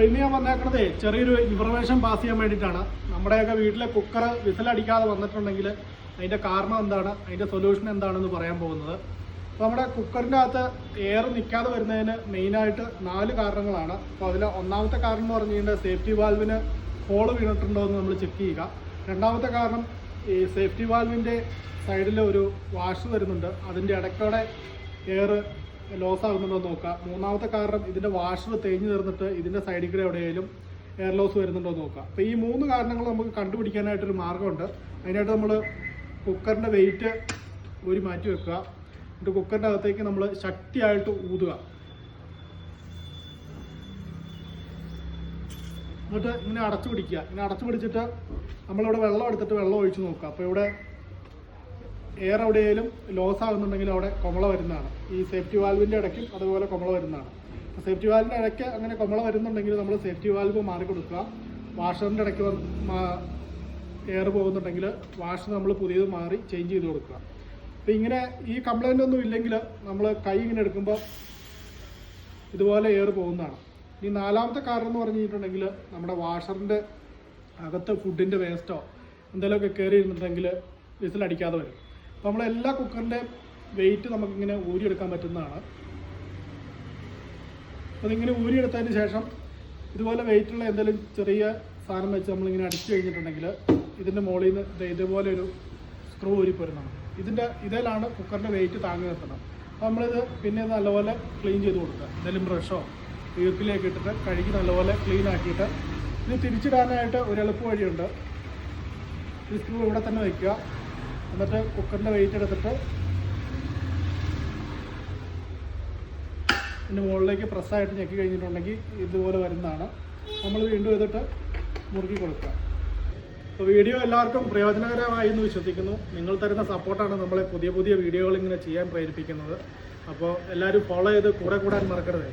ഇന്ന് ഞാൻ വന്നേക്കണതേ ചെറിയൊരു ഇൻഫർമേഷൻ പാസ് ചെയ്യാൻ വേണ്ടിയിട്ടാണ്. നമ്മുടെയൊക്കെ വീട്ടിലെ കുക്കർ വിസിലടിക്കാതെ വന്നിട്ടുണ്ടെങ്കിൽ അതിൻ്റെ കാരണം എന്താണ്, അതിൻ്റെ സൊല്യൂഷൻ എന്താണെന്ന് പറയാൻ പോകുന്നത്. അപ്പോൾ നമ്മുടെ കുക്കറിൻ്റെ അകത്ത് എയർ നിൽക്കാതെ വരുന്നതിന് മെയിനായിട്ട് 4 കാരണങ്ങളാണ്. അപ്പോൾ അതിൽ ഒന്നാമത്തെ കാരണം എന്ന് പറഞ്ഞു കഴിഞ്ഞാൽ സേഫ്റ്റി വാൽവിന് ഹോൾ വീണിട്ടുണ്ടോ എന്ന് നമ്മൾ ചെക്ക് ചെയ്യുക. രണ്ടാമത്തെ കാരണം ഈ സേഫ്റ്റി വാൽവിൻ്റെ സൈഡിൽ ഒരു വാഷ് വരുന്നുണ്ട്, അതിൻ്റെ ഇടയ്ക്കോടെ എയർ ലോസ് ആകുന്നുണ്ടോ എന്ന് നോക്കുക. മൂന്നാമത്തെ കാരണം ഇതിൻ്റെ വാഷർ തേഞ്ഞ് തീർന്നിട്ട് ഇതിൻ്റെ സൈഡിൽ കൂടെ എവിടെയെങ്കിലും എയർ ലോസ് വരുന്നുണ്ടോ എന്ന് നോക്കുക. അപ്പോൾ ഈ 3 കാരണങ്ങൾ നമുക്ക് കണ്ടുപിടിക്കാനായിട്ടൊരു മാർഗ്ഗമുണ്ട്. അതിനായിട്ട് നമ്മൾ കുക്കറിൻ്റെ വെയിറ്റ് ഊരി മാറ്റി വെക്കുക. എന്നിട്ട് കുക്കറിൻ്റെ അകത്തേക്ക് നമ്മൾ ശക്തിയായിട്ട് ഊതുക. എന്നിട്ട് ഇങ്ങനെ അടച്ചു പിടിക്കുക. ഇങ്ങനെ അടച്ചു പിടിച്ചിട്ട് നമ്മളിവിടെ വെള്ളം എടുത്തിട്ട് വെള്ളം ഒഴിച്ച് നോക്കുക. അപ്പോൾ ഇവിടെ എയർ എവിടെയെങ്കിലും ലോസ് ആകുന്നുണ്ടെങ്കിൽ അവിടെ കൊമള വരുന്നതാണ്. ഈ സേഫ്റ്റി വാൽവിൻ്റെ ഇടയ്ക്കും അതുപോലെ കൊമള വരുന്നതാണ്. സേഫ്റ്റി വാൽവിൻ്റെ ഇടയ്ക്ക് അങ്ങനെ കൊമള വരുന്നുണ്ടെങ്കിൽ നമ്മൾ സേഫ്റ്റി വാൽവ് മാറി കൊടുക്കുക. വാഷറിൻ്റെ ഇടയ്ക്ക് എയർ പോകുന്നുണ്ടെങ്കിൽ വാഷർ നമ്മൾ പുതിയത് മാറി ചേഞ്ച് ചെയ്ത് കൊടുക്കുക. അപ്പോൾ ഇങ്ങനെ ഈ കംപ്ലൈൻ്റ് ഒന്നും ഇല്ലെങ്കിൽ നമ്മൾ കൈ ഇങ്ങനെ എടുക്കുമ്പോൾ ഇതുപോലെ എയർ പോകുന്നതാണ്. ഈ 4ാമത്തെ കാരണം എന്ന് പറഞ്ഞിട്ടുണ്ടെങ്കിൽ നമ്മുടെ വാഷറിൻ്റെ അകത്ത് ഫുഡിൻ്റെ വേസ്റ്റോ എന്തെങ്കിലുമൊക്കെ കയറി ഇരുന്നിട്ടുണ്ടെങ്കിൽ വിസിലടിക്കാതെ വരും. അപ്പോൾ നമ്മളെല്ലാ കുക്കറിൻ്റെ വെയിറ്റ് നമുക്കിങ്ങനെ ഊരിയെടുക്കാൻ പറ്റുന്നതാണ്. അപ്പോൾ ഇതിങ്ങനെ ഊരിയെടുത്തതിന് ശേഷം ഇതുപോലെ വെയിറ്റുള്ള എന്തെങ്കിലും ചെറിയ സാധനം വെച്ച് നമ്മളിങ്ങനെ അടിച്ചു കഴിഞ്ഞിട്ടുണ്ടെങ്കിൽ ഇതിൻ്റെ മുകളിൽ നിന്ന് ഇതുപോലെ ഒരു സ്ക്രൂ ഊരിപ്പോരുന്നതാണ്. ഇതിലാണ് കുക്കറിൻ്റെ വെയിറ്റ് താങ്ങി നിർത്തണം. അപ്പോൾ നമ്മളിത് പിന്നെ നല്ലപോലെ ക്ലീൻ ചെയ്ത് കൊടുക്കുക. എന്തെങ്കിലും ബ്രഷോ ഈർക്കിലേക്ക് ഇട്ടിട്ട് കഴുകി നല്ലപോലെ ക്ലീൻ ആക്കിയിട്ട് ഇത് തിരിച്ചിടാനായിട്ട് ഒരു എളുപ്പ വഴിയുണ്ട്. ഈ സ്ക്രൂ ഇവിടെ തന്നെ വയ്ക്കുക. എന്നിട്ട് കുക്കറിൻ്റെ വെയിറ്റ് എടുത്തിട്ട് ഇതിൻ്റെ മുകളിലേക്ക് പ്രസ്സായിട്ട് ഞെക്കി കഴിഞ്ഞിട്ടുണ്ടെങ്കിൽ ഇതുപോലെ വരുന്നതാണ്. നമ്മൾ വീണ്ടും ഇതിട്ട് മുറുക്കി കൊടുക്കുക. അപ്പോൾ വീഡിയോ എല്ലാവർക്കും പ്രയോജനകരമായി എന്ന് വിശ്വസിക്കുന്നു. നിങ്ങൾ തരുന്ന സപ്പോർട്ടാണ് നമ്മളെ പുതിയ പുതിയ വീഡിയോകൾ ഇങ്ങനെ ചെയ്യാൻ പ്രേരിപ്പിക്കുന്നത്. അപ്പോൾ എല്ലാവരും ഫോളോ ചെയ്ത് കൂടെ കൂടാൻ മറക്കരുത്.